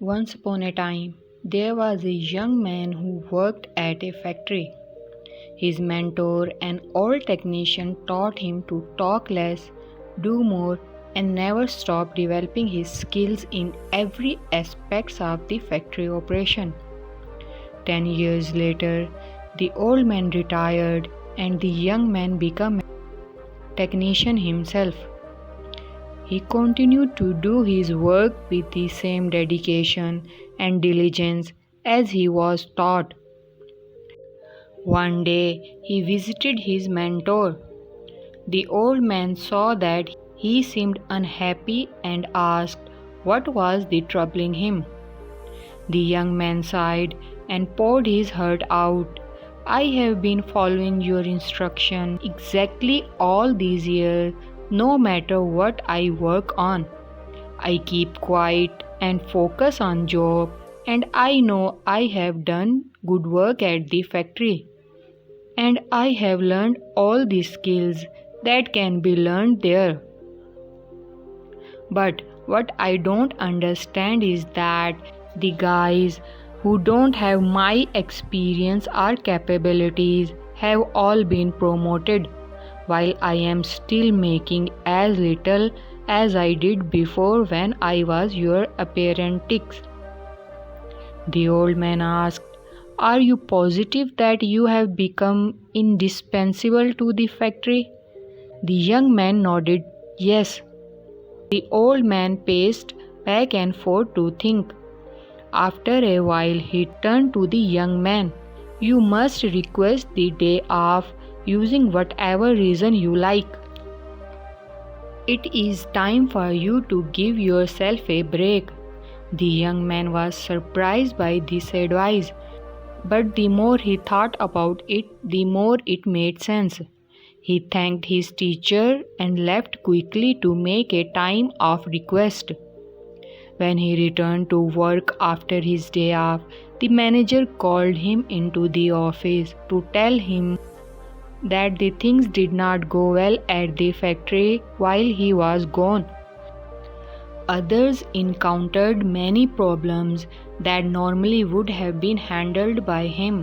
Once upon a time, there was a young man who worked at a factory. His mentor, an old technician, taught him to talk less, do more, and never stop developing his skills in every aspect of the factory operation. 10 years later, the old man retired and the young man became a technician himself. He continued to do his work with the same dedication and diligence as he was taught. One day, he visited his mentor. The old man saw that he seemed unhappy and asked what was the troubling him. The young man sighed and poured his heart out. "I have been following your instruction exactly all these years, no matter what I work on. I keep quiet and focus on job, and I know I have done good work at the factory. And I have learned all the skills that can be learned there. But what I don't understand is that the guys who don't have my experience or capabilities have all been promoted, while I am still making as little as I did before when I was your apprentice." The old man asked, "Are you positive that you have become indispensable to the factory?" The young man nodded yes. The old man paced back and forth to think. After a while, he turned to the young man. "You must request the day off using whatever reason you like. It is time for you to give yourself a break." The young man was surprised by this advice, but the more he thought about it, the more it made sense. He thanked his teacher and left quickly to make a time of request. When he returned to work after his day off, the manager called him into the office to tell him that the things did not go well at the factory while he was gone. Others encountered many problems that normally would have been handled by him,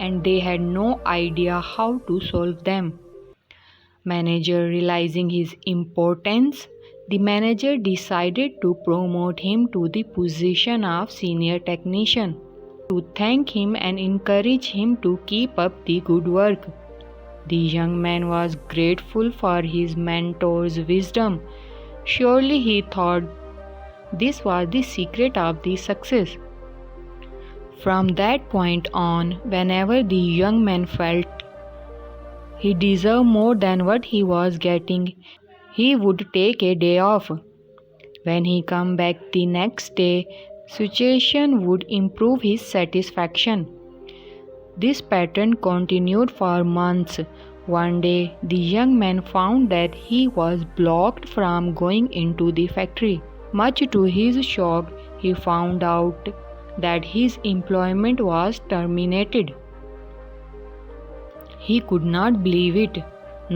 and they had no idea how to solve them. Manager realizing his importance, the manager decided to promote him to the position of senior technician to thank him and encourage him to keep up the good work. The young man was grateful for his mentor's wisdom. Surely he thought this was the secret of the success. From that point on, whenever the young man felt he deserved more than what he was getting, he would take a day off. When he came back the next day, situation would improve his satisfaction. This pattern continued for months. One day, the young man found that he was blocked from going into the factory. Much to his shock, he found out that his employment was terminated. He could not believe it,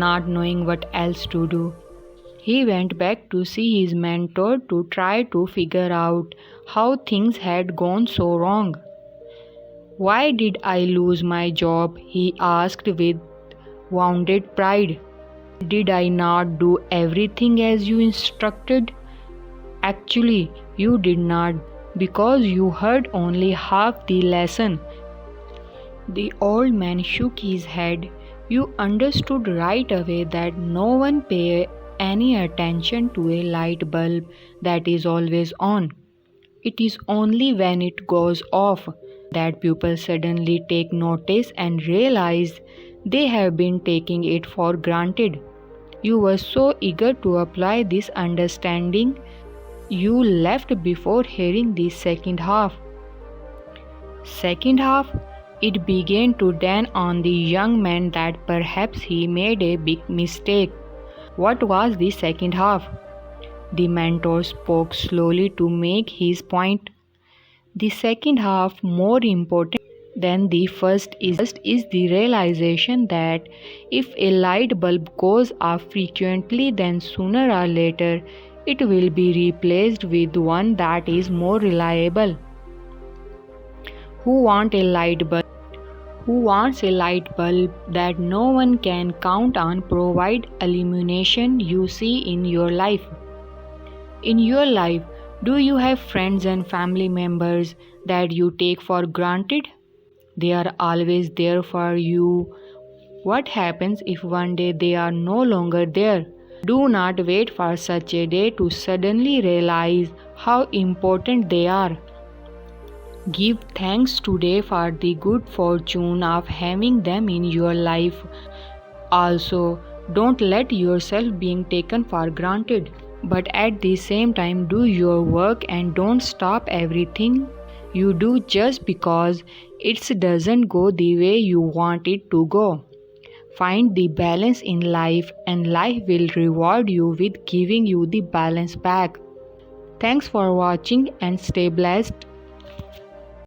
not knowing what else to do. He went back to see his mentor to try to figure out how things had gone so wrong. "Why did I lose my job?" he asked with wounded pride. "Did I not do everything as you instructed?" "Actually, you did not, because you heard only half the lesson." The old man shook his head. "You understood right away that no one pays any attention to a light bulb that is always on. It is only when it goes off that people suddenly take notice and realize they have been taking it for granted. You were so eager to apply this understanding, you left before hearing the second half." Second half? It began to dawn on the young man that perhaps he made a big mistake. What was the second half? The mentor spoke slowly to make his point. The second half, more important than the first, is the realization that if a light bulb goes off frequently, then sooner or later it will be replaced with one that is more reliable. Who wants a light bulb? Who wants a light bulb that no one can count on provide illumination you see in your life? In your life, do you have friends and family members that you take for granted? They are always there for you. What happens if one day they are no longer there? Do not wait for such a day to suddenly realize how important they are. Give thanks today for the good fortune of having them in your life. Also, don't let yourself being taken for granted. But at the same time, do your work and don't stop everything you do just because it doesn't go the way you want it to go. Find the balance in life, and life will reward you with giving you the balance back. Thanks for watching and stay blessed.